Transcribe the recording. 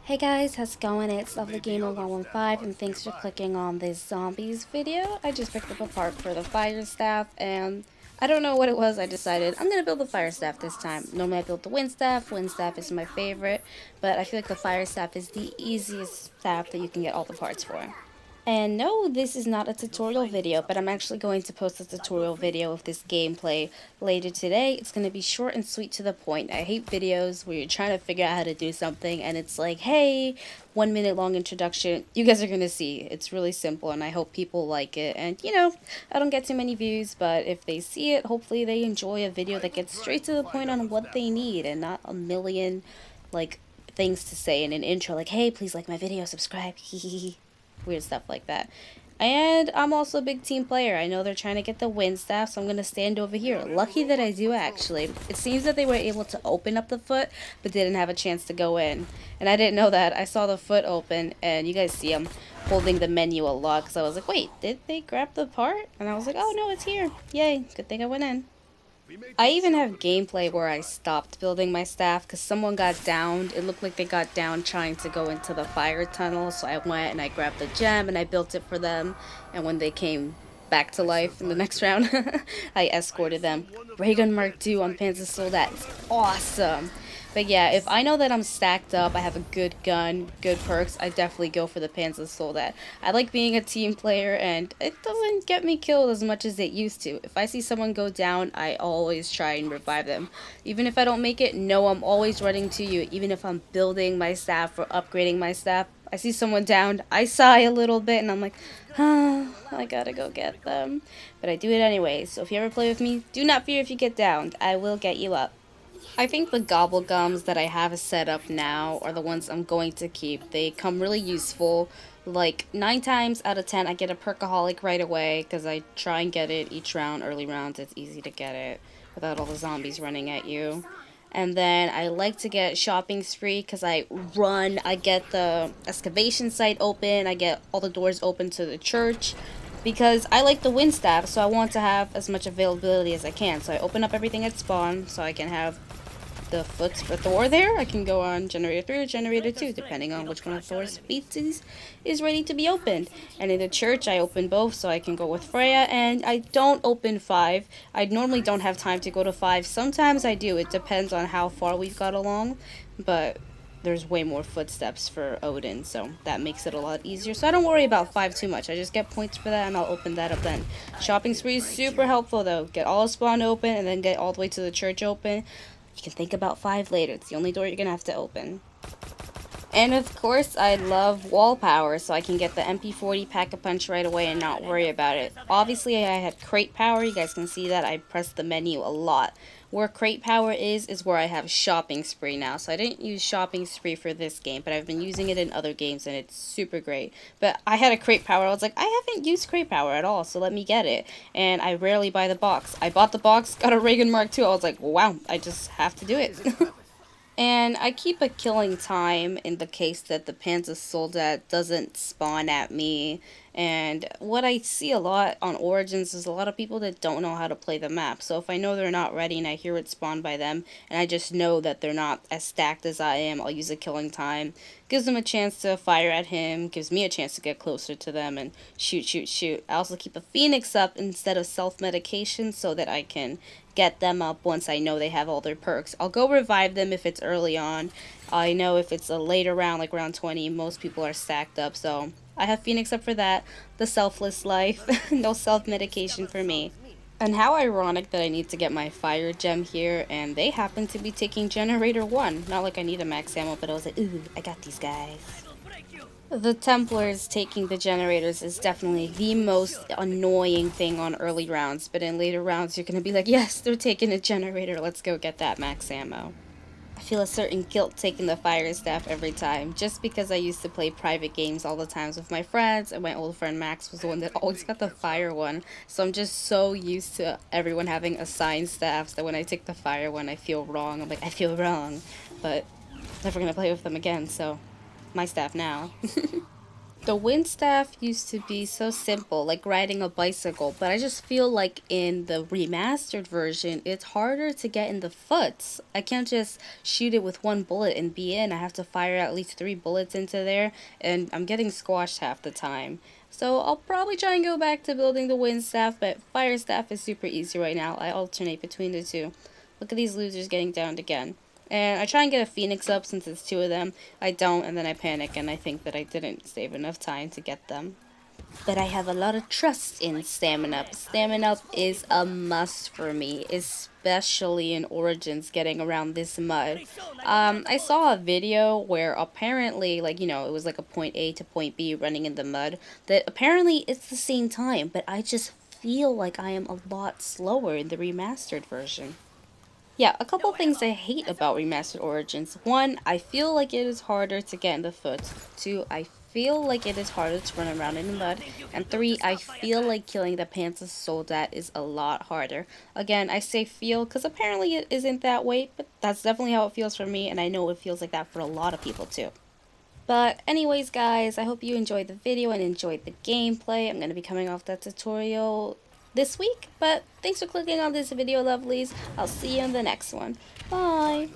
Hey guys, how's it going? It's Lovely Gamer 115 and thanks for clicking on this zombies video. I just picked up a part for the fire staff and I don't know what it was. I decided I'm gonna build the fire staff this time. Normally I build the wind staff. Wind staff is my favorite, but I feel like the fire staff is the easiest staff that you can get all the parts for. And no, this is not a tutorial video, but I'm actually going to post a tutorial video of this gameplay later today. It's going to be short and sweet to the point. I hate videos where you're trying to figure out how to do something and it's like, hey, 1 minute long introduction. You guys are going to see. It's really simple and I hope people like it. And you know, I don't get too many views, but if they see it, hopefully they enjoy a video that gets straight to the point on what they need and not a million like things to say in an intro like, hey, please like my video, subscribe, weird stuff like that. And I'm also a big team player. I know they're trying to get the wind staff, so I'm going to stand over here. Lucky that I do, actually. It seems that they were able to open up the foot, but didn't have a chance to go in. And I didn't know that. I saw the foot open, and you guys see I'm holding the menu a lot, because I was like, wait, did they grab the part? And I was like, oh no, it's here. Yay, good thing I went in. I even have gameplay where I stopped building my staff because someone got downed. It looked like they got downed trying to go into the fire tunnel, so I went and I grabbed the gem and I built it for them. And when they came back to life in the next round, I escorted them. Ray Gun Mark II on Panzer Soldat is awesome. But yeah, if I know that I'm stacked up, I have a good gun, good perks, I definitely go for the Panzer Soldat. I like being a team player, and it doesn't get me killed as much as it used to. If I see someone go down, I always try and revive them. Even if I don't make it, no, I'm always running to you. Even if I'm building my staff or upgrading my staff, I see someone down, I sigh a little bit, and I'm like, ah, I gotta go get them. But I do it anyway, so if you ever play with me, do not fear if you get downed. I will get you up. I think the gobble gums that I have set up now are the ones I'm going to keep. They come really useful. Like 9 times out of 10 I get a perkaholic right away because I try and get it each round. Early rounds it's easy to get it without all the zombies running at you. And then I like to get shopping spree because I run, I get the excavation site open, I get all the doors open to the church. Because I like the wind staff, so I want to have as much availability as I can. So I open up everything at spawn, so I can have the foots for Thor there. I can go on generator 3 or generator 2, depending on which one of Thor's species is ready to be opened. And in the church, I open both, so I can go with Freya, and I don't open 5. I normally don't have time to go to 5. Sometimes I do. It depends on how far we've got along, but there's way more footsteps for Odin, so that makes it a lot easier. So I don't worry about 5 too much. I just get points for that, and I'll open that up then. Shopping spree is super helpful, though. Get all spawn open, and then get all the way to the church open. You can think about 5 later. It's the only door you're going to have to open. And of course, I love wall power, so I can get the MP40 Pack-a-Punch right away and not worry about it. Obviously, I had crate power. You guys can see that I pressed the menu a lot. Where crate power is where I have shopping spree now. So I didn't use shopping spree for this game, but I've been using it in other games, and it's super great. But I had a crate power. I was like, I haven't used crate power at all, so let me get it. And I rarely buy the box. I bought the box, got a Ray Gun Mark II. I was like, wow, I just have to do it. And I keep a killing time in the case that the Panzer Soldat doesn't spawn at me. And what I see a lot on Origins is a lot of people that don't know how to play the map. So if I know they're not ready and I hear it spawn by them, and I just know that they're not as stacked as I am, I'll use a killing time. Gives them a chance to fire at him, gives me a chance to get closer to them and shoot, shoot, shoot. I also keep a Phoenix up instead of self-medication so that I can get them up once I know they have all their perks. I'll go revive them if it's early on. I know if it's a later round, like round 20, most people are stacked up, so I have Phoenix up for that. The selfless life. No self-medication for me. And how ironic that I need to get my fire gem here, and they happen to be taking generator 1. Not like I need a max ammo, but I was like, ooh, I got these guys. The Templars taking the generators is definitely the most annoying thing on early rounds, but in later rounds you're going to be like, yes, they're taking a generator, let's go get that max ammo. I feel a certain guilt taking the fire staff every time, just because I used to play private games all the times with my friends, and my old friend Max was the one that always got the fire one, so I'm just so used to everyone having assigned staffs that when I take the fire one I feel wrong. I'm like, I feel wrong, but never going to play with them again, so my staff now. The wind staff used to be so simple, like riding a bicycle, but I just feel like in the remastered version, it's harder to get in the foots. I can't just shoot it with one bullet and be in. I have to fire at least 3 bullets into there, and I'm getting squashed half the time. So I'll probably try and go back to building the wind staff, but fire staff is super easy right now. I alternate between the two. Look at these losers getting downed again. And I try and get a phoenix up since it's 2 of them. I don't, and then I panic and I think that I didn't save enough time to get them. But I have a lot of trust in stamina up. Stamina up is a must for me, especially in Origins getting around this mud. I saw a video where apparently, like, you know, it was like a point A to point B running in the mud, that apparently it's the same time, but I just feel like I am a lot slower in the remastered version. Yeah, a couple things I hate about Remastered Origins. One, I feel like it is harder to get in the foot. Two, I feel like it is harder to run around in the mud. And three, I feel like killing the Panther Soldat is a lot harder. Again, I say feel because apparently it isn't that way, but that's definitely how it feels for me, and I know it feels like that for a lot of people too. But anyways, guys, I hope you enjoyed the video and enjoyed the gameplay. I'm going to be coming off that tutorial this week, but thanks for clicking on this video, lovelies. I'll see you in the next one. Bye!